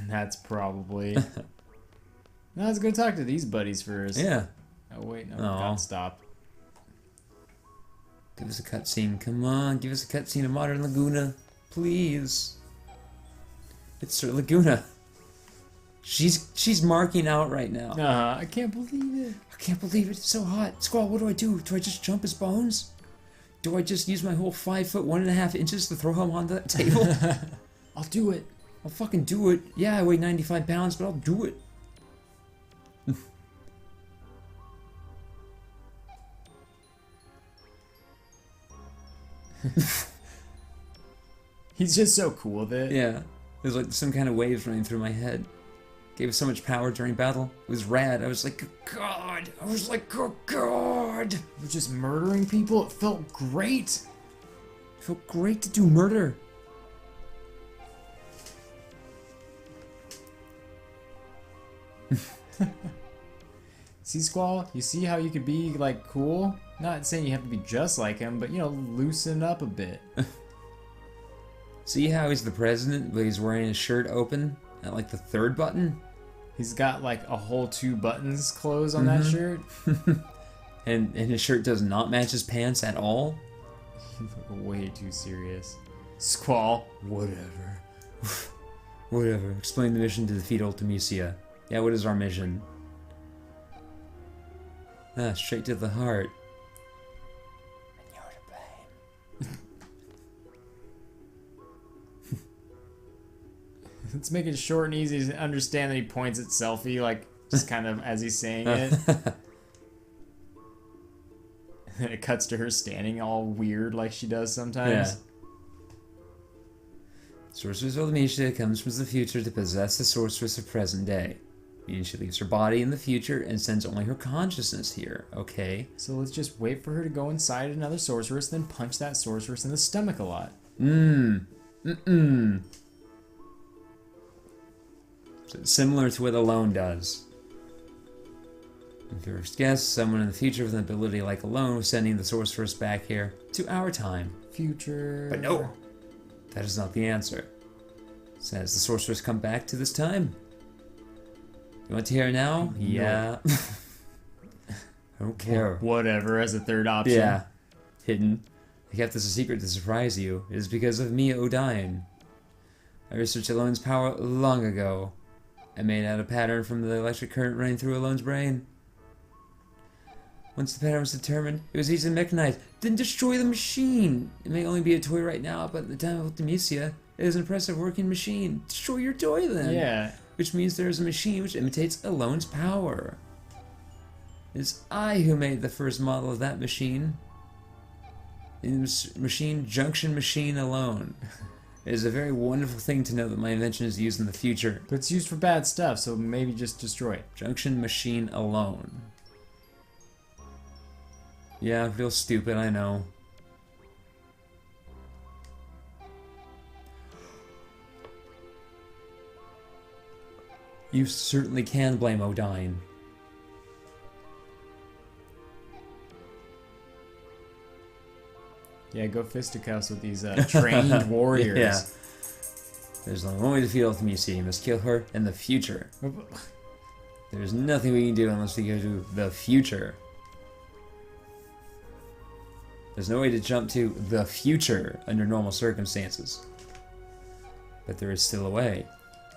That's probably... No, let's go talk to these buddies first. Yeah. Oh, wait, no, got stopped. Give us a cutscene. Come on, give us a cutscene of Modern Laguna. Please. It's Sir Laguna. She's marking out right now. I can't believe it. I can't believe it. It's so hot. Squall, what do I do? Do I just jump his bones? Do I just use my whole 5 foot 1.5 inches to throw him on the table? I'll do it. I'll fucking do it. Yeah, I weigh 95 pounds, but I'll do it. He's just so cool with it. Yeah. There's like some kind of waves running through my head. Gave us so much power during battle. It was rad. I was like, oh God. I was like, oh God. We're just murdering people. It felt great. It felt great to do murder. See, Squall? You see how you could be, like, cool? Not saying you have to be just like him, but, you know, loosen up a bit. See how he's the president, but he's wearing his shirt open at, like, the 3rd button? He's got, like, a whole 2 buttons closed on that shirt. and his shirt does not match his pants at all? You look way too serious. Squall. Whatever. Whatever. Explain the mission to defeat Ultimecia. Yeah, what is our mission? Ah, straight to the heart. And you're to blame. Let's make it short and easy to understand that he points at Selfie, like, just kind of as he's saying it. And it cuts to her standing all weird like she does sometimes. Yeah. Sorceress Ultimecia comes from the future to possess the sorceress of present day. Meaning she leaves her body in the future and sends only her consciousness here, okay? So let's just wait for her to go inside another sorceress, then punch that sorceress in the stomach a lot. So similar to what Alone does. First guess, someone in the future with an ability like Alone was sending the sorceress back here to our time. Future... But no! That is not the answer. Says the sorceress come back to this time? You want to hear now? No. Yeah. I don't care. Whatever, as a third option. Yeah. Hidden. I kept this a secret to surprise you. It is because of me, Odine. I researched Alone's power long ago. I made out a pattern from the electric current running through Alone's brain. Once the pattern was determined, it was easily mechanized. Then destroy the machine! It may only be a toy right now, but at the time of Ultimecia, it is an impressive working machine. Destroy your toy then! Yeah. Which means there is a machine which imitates Alone's power. It is I who made the first model of that machine. In machine junction machine alone. It is a very wonderful thing to know that my invention is used in the future. But it's used for bad stuff, so maybe just destroy it. Junction machine alone. Yeah, real stupid, I know. You certainly can blame Odine. Yeah, go fisticuffs with these trained warriors. Yeah. There's only one way to defeat Ultimecia. You must kill her in the future. There's nothing we can do unless we go to the future. There's no way to jump to the future under normal circumstances. But there is still a way.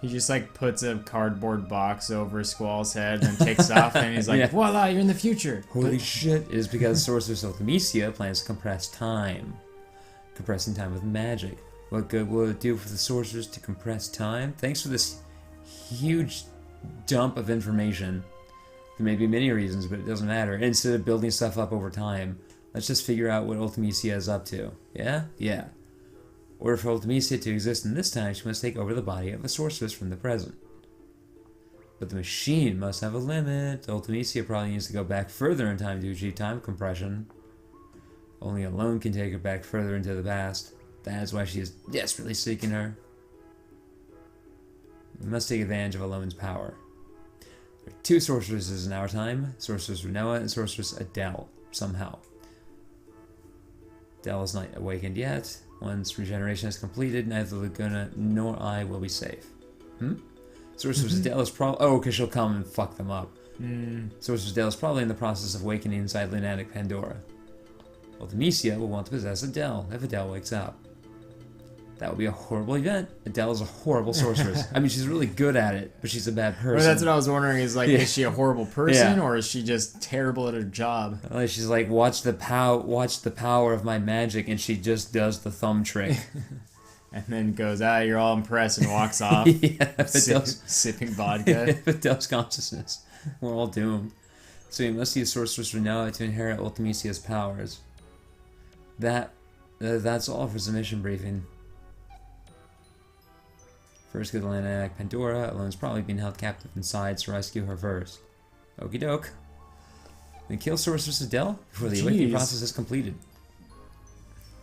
He just like puts a cardboard box over Squall's head and takes off and he's like, Yeah. voila, you're in the future. Holy shit. It is because Sorceress Ultimecia plans to compress time. Compressing time with magic. What good will it do for the sorcerers to compress time? Thanks for this huge dump of information. There may be many reasons, but it doesn't matter. Instead of building stuff up over time, let's just figure out what Ultimecia is up to. Yeah? Yeah. In order for Ultimecia to exist in this time, she must take over the body of a sorceress from the present. But the machine must have a limit. Ultimecia probably needs to go back further in time to achieve time compression. Only Alone can take her back further into the past. That is why she is desperately seeking her. We must take advantage of Alone's power. There are 2 sorceresses in our time, Sorceress Renoa and Sorceress Adele, somehow. Adele is not awakened yet. Once regeneration is completed, neither Laguna nor I will be safe. Sorceress Adele is probably... Oh, because she'll come and fuck them up. Mm. Sorceress Adele is probably in the process of awakening inside lunatic Pandora. Ultimecia will want to possess Adele if Adele wakes up. That would be a horrible event. Adele is a horrible sorceress. I mean, she's really good at it, but she's a bad person. Well, that's what I was wondering, is like, Yeah. is she a horrible person, Yeah. or is she just terrible at her job? Like, she's like, watch the power of my magic, and she just does the thumb trick. And then goes, you're all impressed, and walks off, Yeah, Adele's, sipping vodka. Adele's consciousness. We're all doomed. So you must be a sorceress Renoa to inherit Ultimecia's powers. That's all for submission briefing. First, go to Lunatic Pandora. Alone's probably being held captive inside, so rescue her first. Okie doke. Then kill Sorceress Adele before the awakening process is completed.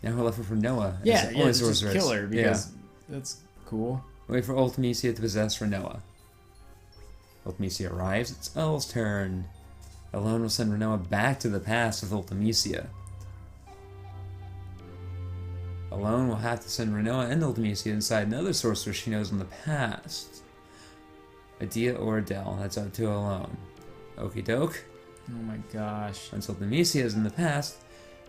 Now we're left with Renoa. Yeah, only just sorceress. kill her, because that's cool. Wait for Ultimecia to possess Renoa. Ultimecia arrives. It's Elle's turn. Alone will send Renoa back to the past with Ultimecia. Alone will have to send Renoa and Ultimecia inside another sorceress she knows in the past. Adia or Adele, that's up to Alone. Okie doke. Oh my gosh. Once Ultimecia is in the past,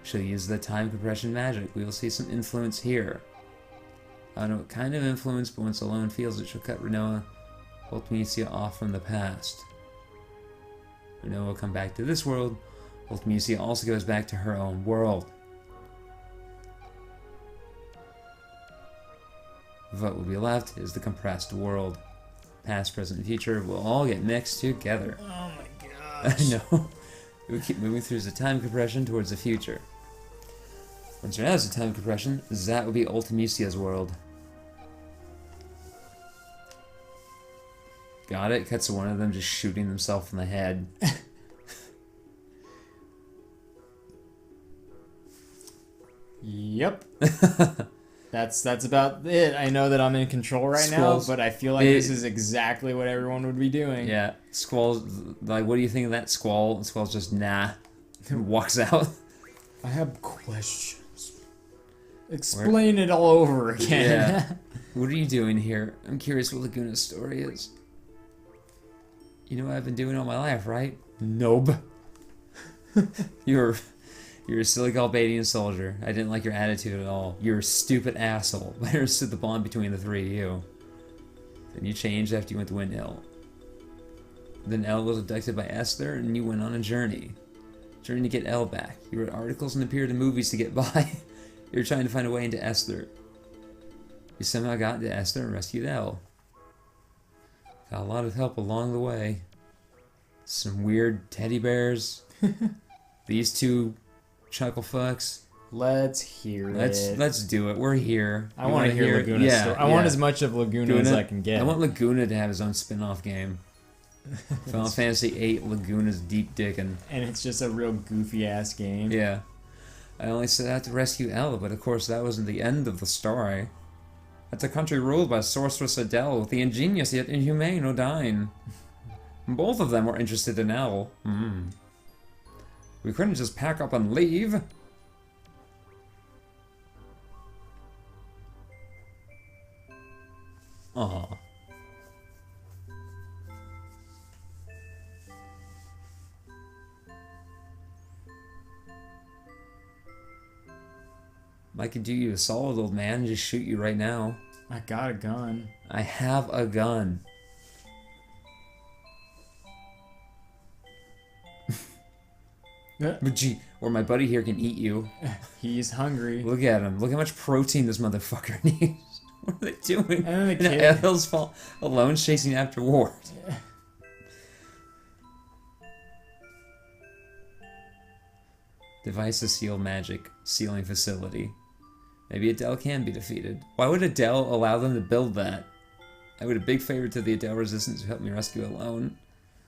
she'll use the time compression magic. We will see some influence here. I don't know what kind of influence, but once Alone feels it, she'll cut Renoa, Ultimecia off from the past. Renoa will come back to this world. Ultimecia also goes back to her own world. What will be left is the compressed world. Past, present, and future will all get mixed together. Oh my gosh. I know. We keep moving through the time compression towards the future. Once you're out of the time compression, that will be Ultimecia's world. Got it? Cuts to one of them just shooting themselves in the head. Yep. That's about it. I know that I'm in control right Squall's- now, but I feel like this is exactly what everyone would be doing. Yeah. Squall's like, what do you think of that, Squall? And Squall's just, nah. And walks out. I have questions. Explain it all over again. Yeah. What are you doing here? I'm curious what Laguna's story is. You know what I've been doing all my life, right? Nope. You're a silly Galbadian soldier. I didn't like your attitude at all. You're a stupid asshole. I understood the bond between the three of you. Then you changed after you went to Windhill. Then Elle was abducted by Esther, and you went on a journey. Journey to get Elle back. You wrote articles and appeared in movies to get by. You were trying to find a way into Esther. You somehow got into Esther and rescued Elle. Got a lot of help along the way. Some weird teddy bears. These two chuckle fucks. Let's hear it. Let's do it. We're here. I want to hear Laguna's story. I want as much of Laguna as I can get. I want Laguna to have his own spin-off game. Final Fantasy VIII Laguna's Deep Dickin'. And it's just a real goofy ass game. Yeah. I only set out to rescue Ella, but of course that wasn't the end of the story. That's a country ruled by Sorceress Adele with the ingenious yet inhumane Odine. Both of them were interested in Elle. We couldn't just pack up and leave. Aw. I could do you a solid, old man, and just shoot you right now. I got a gun. I have a gun. But gee, or my buddy here can eat you. He's hungry. Look at him. Look how much protein this motherfucker needs. What are they doing? And then the And kid. Elle's fault alone chasing after Ward. Device to seal magic. Sealing facility. Maybe Adele can be defeated. Why would Adele allow them to build that? I would a big favor to the Adele Resistance who helped me rescue Alone.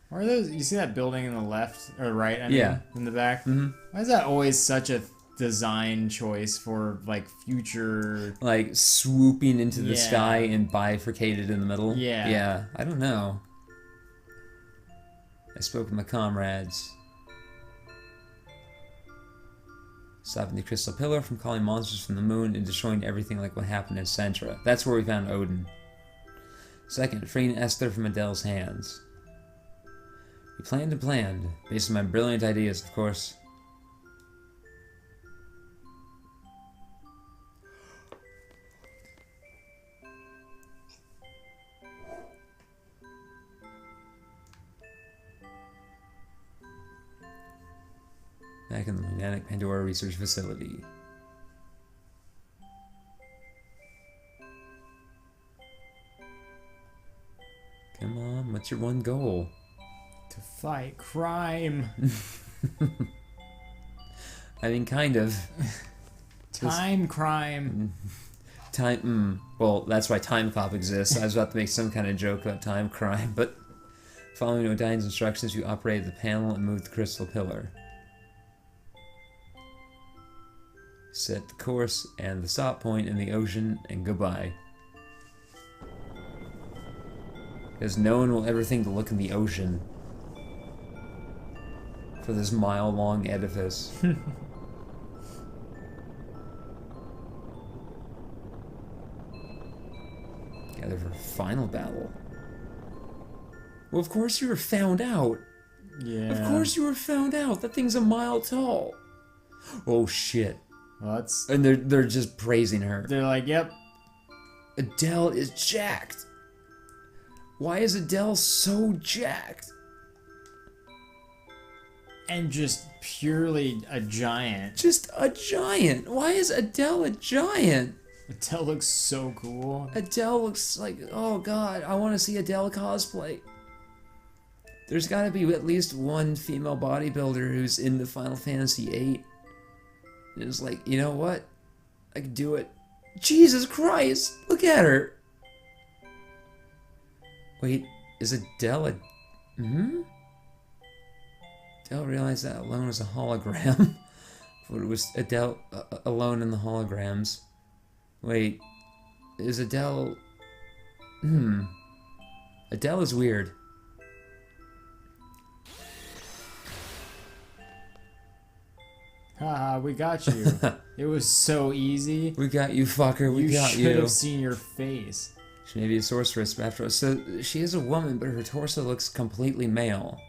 Why are those? You see that building in the left or right? I mean, Yeah. in the back. Mm-hmm. Why is that always such a design choice for like future? Like swooping into the Yeah. sky and bifurcated in the middle. Yeah. Yeah, I don't know. I spoke with my comrades. Stopping the crystal pillar from calling monsters from the moon and destroying everything like what happened in Centra. That's where we found Odin. Second, freeing Esther from Adele's hands. We planned and planned, based on my brilliant ideas, of course. Back in the magnetic Pandora research facility. Come on, what's your one goal? To fight crime. I mean, kind of. Time crime. Time. Well, that's why Time Cop exists. I was about to make some kind of joke about time crime, but following O'Dine's instructions, you operated the panel and moved the crystal pillar. Set the course and the stop point in the ocean, and goodbye. Because no one will ever think to look in the ocean for this mile-long edifice. Gather for final battle. Well, of course you were found out. Yeah. Of course you were found out. That thing's a mile tall. Oh shit. Well, that's... And they're just praising her. They're like, yep. Adele is jacked. Why is Adele so jacked? And just purely a giant. Just a giant. Why is Adele a giant? Adele looks so cool. Adele looks like, oh god, I want to see Adele cosplay. There's got to be at least one female bodybuilder who's in the Final Fantasy VIII. And it's like, you know what? I can do it. Jesus Christ! Look at her! Wait, is Adele a... Adele realized that alone was a hologram. But it was Adele alone in the holograms. Wait, is Adele... Adele is weird. Haha, we got you. It was so easy. We got you, fucker. We got you. You should have seen your face. She may be a sorceress, but after all, so she is a woman, but her torso looks completely male.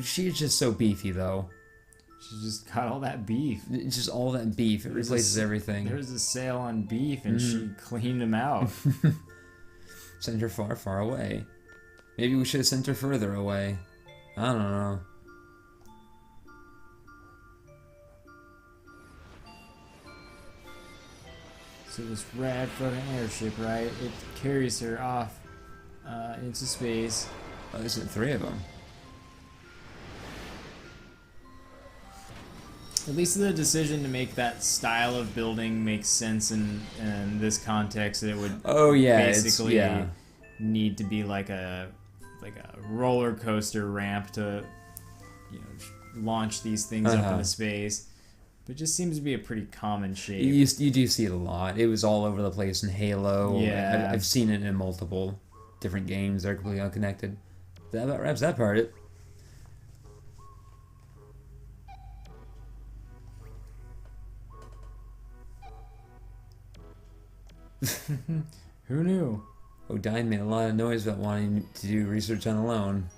She's just so beefy, though. She's just got all that beef. It's just all that beef. It replaces everything. There was a sale on beef, and she cleaned them out. Send her far, far away. Maybe we should have sent her further away. I don't know. So this rad fucking airship, right? It carries her off into space. Oh, there's 3 of them. At least the decision to make that style of building makes sense in this context. That it would basically need to be like a roller coaster ramp to launch these things up into space. But it just seems to be a pretty common shape. You do see it a lot. It was all over the place in Halo. Yeah. I've seen it in multiple different games. They're completely unconnected. That about wraps that part. Who knew? O'Dine made a lot of noise about wanting to do research on Alone.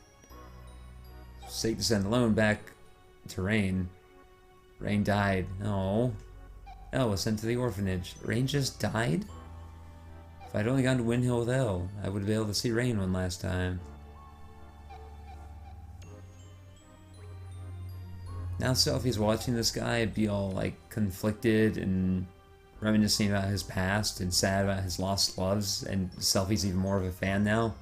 Safe to send Alone back to Rain. Rain died. Oh. Elle was sent to the orphanage. Rain just died? If I'd only gone to Windhill with Elle, I would have been able to see Rain one last time. Now Selphie's watching this guy be all like conflicted and reminiscing about his past and sad about his lost loves, and Selphie's even more of a fan now.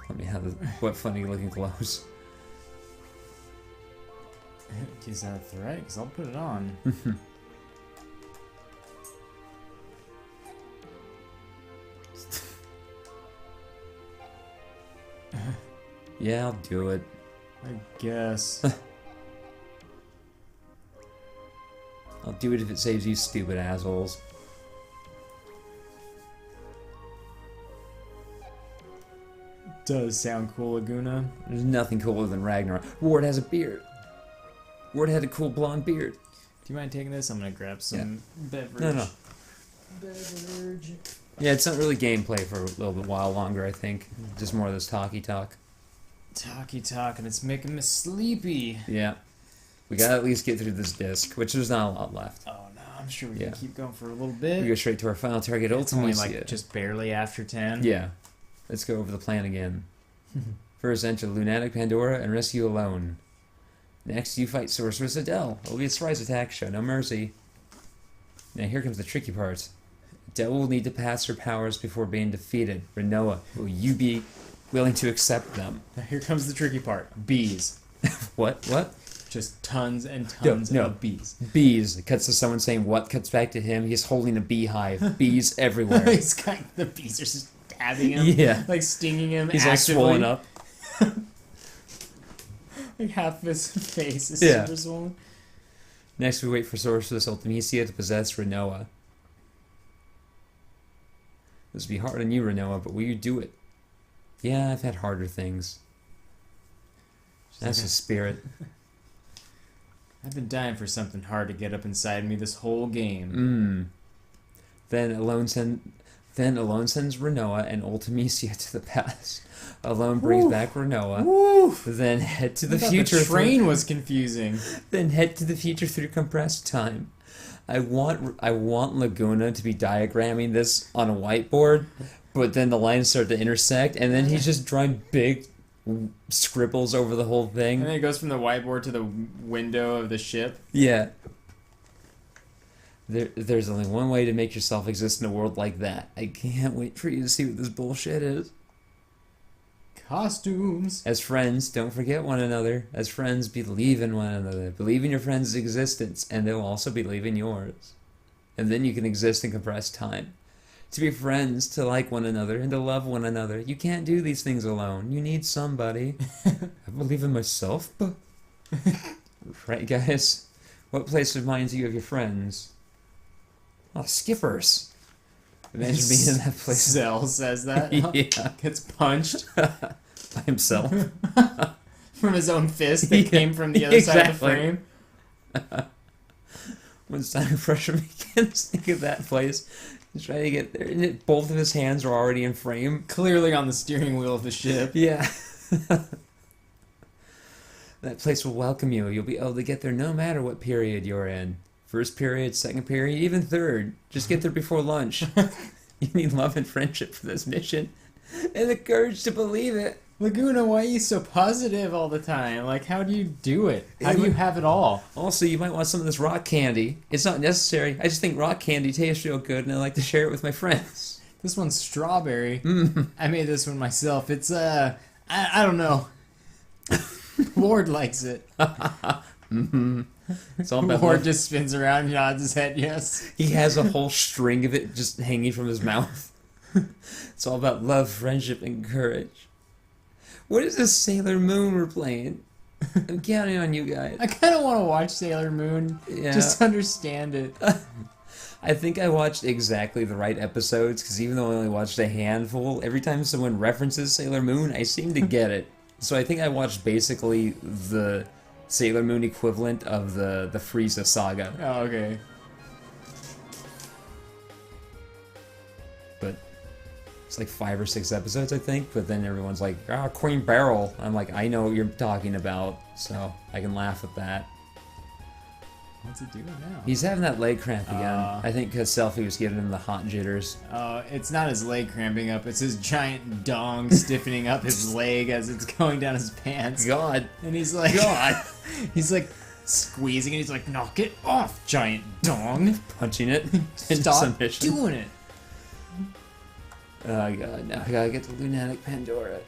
Let me have what funny looking clothes. Is that a threat? Because I'll put it on. Yeah, I'll do it. I guess. I'll do it if it saves you stupid assholes. Does sound cool, Laguna. There's nothing cooler than Ragnarok. Ward has a beard. Ward had a cool blonde beard. Do you mind taking this? I'm gonna grab some beverage. No. Beverage. Yeah, it's not really gameplay for a little bit while longer, I think. Just more of this talky talk. Talky talk, and it's making me sleepy. Yeah. We gotta at least get through this disc, which there's not a lot left. Oh no, I'm sure we can keep going for a little bit. We go straight to our final target, It's only ultimately. like just barely after 10. Yeah. Let's go over the plan again. First, enter Lunatic Pandora and rescue Alone. Next, you fight Sorceress Adele. It'll be a surprise attack, show no mercy. Now here comes the tricky part. Adele will need to pass her powers before being defeated. Renoa, will you be willing to accept them? Now here comes the tricky part. Bees. What? Just tons and tons of bees. Bees. It cuts to someone saying what, cuts back to him. He's holding a beehive. Bees everywhere. The bees are just stabbing him. Yeah. Like stinging him. He's actively. all swollen up. Like half of his face is super swollen. Next, we wait for Sorceress Ultimisia to possess Renoa. This will be hard on you, Renoa, but will you do it? Yeah, I've had harder things. That's the spirit. I've been dying for something hard to get up inside me this whole game. Then Alone sends Renoa and Ultimisia to the past. Alone brings back Renoa. Then head to the future. The train was confusing. Then head to the future through compressed time. I want Laguna to be diagramming this on a whiteboard, but then the lines start to intersect, and then he's just drawing big scribbles over the whole thing. And then it goes from the whiteboard to the window of the ship. Yeah. There's only one way to make yourself exist in a world like that. I can't wait for you to see what this bullshit is. Costumes. As friends, don't forget one another. As friends, believe in one another. Believe in your friends' existence, and they'll also believe in yours. And then you can exist in compressed time. To be friends, to like one another, and to love one another. You can't do these things alone. You need somebody. I believe in myself, but... Right, guys? What place reminds you of your friends? Oh, skippers. Imagine being in that place. Zell says that. Yeah. Gets punched. By himself. From his own fist that came from the other side of the frame. When Steiner Pressure begins, think of that place. He's trying to get there, and both of his hands are already in frame. Clearly on the steering wheel of the ship. Yeah. That place will welcome you. You'll be able to get there no matter what period you're in. First period, second period, even third. Just get there before lunch. You need love and friendship for this mission. And the courage to believe it. Laguna, why are you so positive all the time? Like, how do you do it? How do you have it all? Also, you might want some of this rock candy. It's not necessary. I just think rock candy tastes real good, and I like to share it with my friends. This one's strawberry. I made this one myself. It's, I don't know. Lord likes it. It's all about Lord just spins around and nods his head, yes. He has a whole string of it just hanging from his mouth. It's all about love, friendship, and courage. What is this Sailor Moon we're playing? I'm counting on you guys. I kind of want to watch Sailor Moon just to understand it. I think I watched exactly the right episodes, because even though I only watched a handful, every time someone references Sailor Moon, I seem to get it. So I think I watched basically the Sailor Moon equivalent of the Frieza saga. Oh, okay. But it's like 5 or 6 episodes, I think. But then everyone's like, Queen Beryl. I'm like, I know what you're talking about, so I can laugh at that. What's he doing now? He's having that leg cramp again. I think because Selfie was giving him the hot jitters. It's not his leg cramping up. It's his giant dong stiffening up his leg as it's going down his pants. God. And he's like... God. He's like squeezing it. He's like, knock it off, giant dong. Punching it. Stop doing it. Oh, God. Now I gotta get the Lunatic Pandora.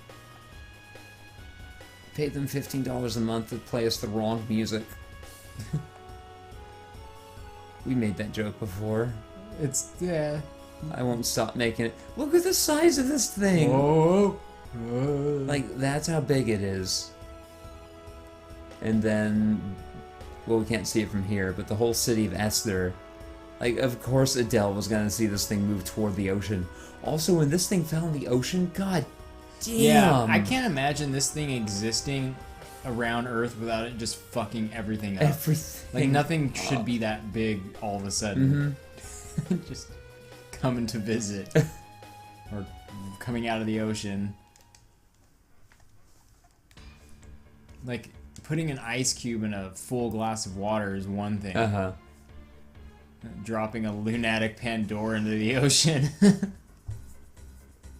Paid them $15 a month to play us the wrong music. We made that joke before. Yeah. I won't stop making it. Look at the size of this thing! Whoa. Like, that's how big it is. And then... Well, we can't see it from here, but the whole city of Esther... Like, of course Adele was gonna see this thing move toward the ocean. Also, when this thing fell in the ocean, god damn! Yeah, I can't imagine this thing existing around Earth without it just fucking everything up. Everything. Like, nothing should be that big all of a sudden. Just coming to visit. Or coming out of the ocean. Like, putting an ice cube in a full glass of water is one thing. Dropping a lunatic Pandora into the ocean.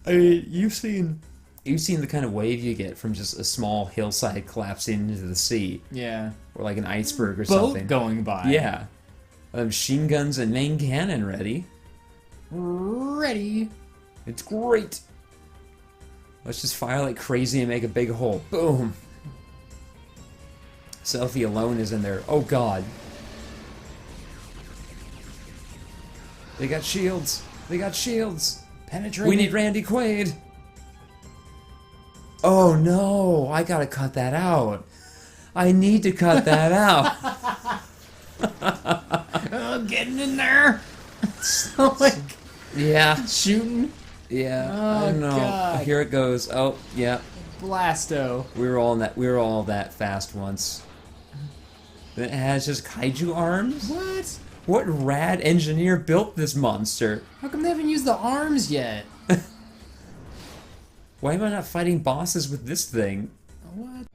I mean, you've seen the kind of wave you get from just a small hillside collapsing into the sea. Yeah. Or like an iceberg or Boat something. going by. Yeah. Machine guns and main cannon ready. Ready. It's great. Let's just fire like crazy and make a big hole. Boom. Selfie alone is in there. Oh god. They got shields. They got shields. Penetrating. We need Randy Quaid. Oh no, I gotta cut that out. I need to cut that out. Getting in there. So, like, yeah. shooting. Yeah, Oh, I don't know. God. Here it goes. Oh, yeah. Blasto. We were all that fast once. It has just kaiju arms? What? What rad engineer built this monster? How come they haven't used the arms yet? Why am I not fighting bosses with this thing? What?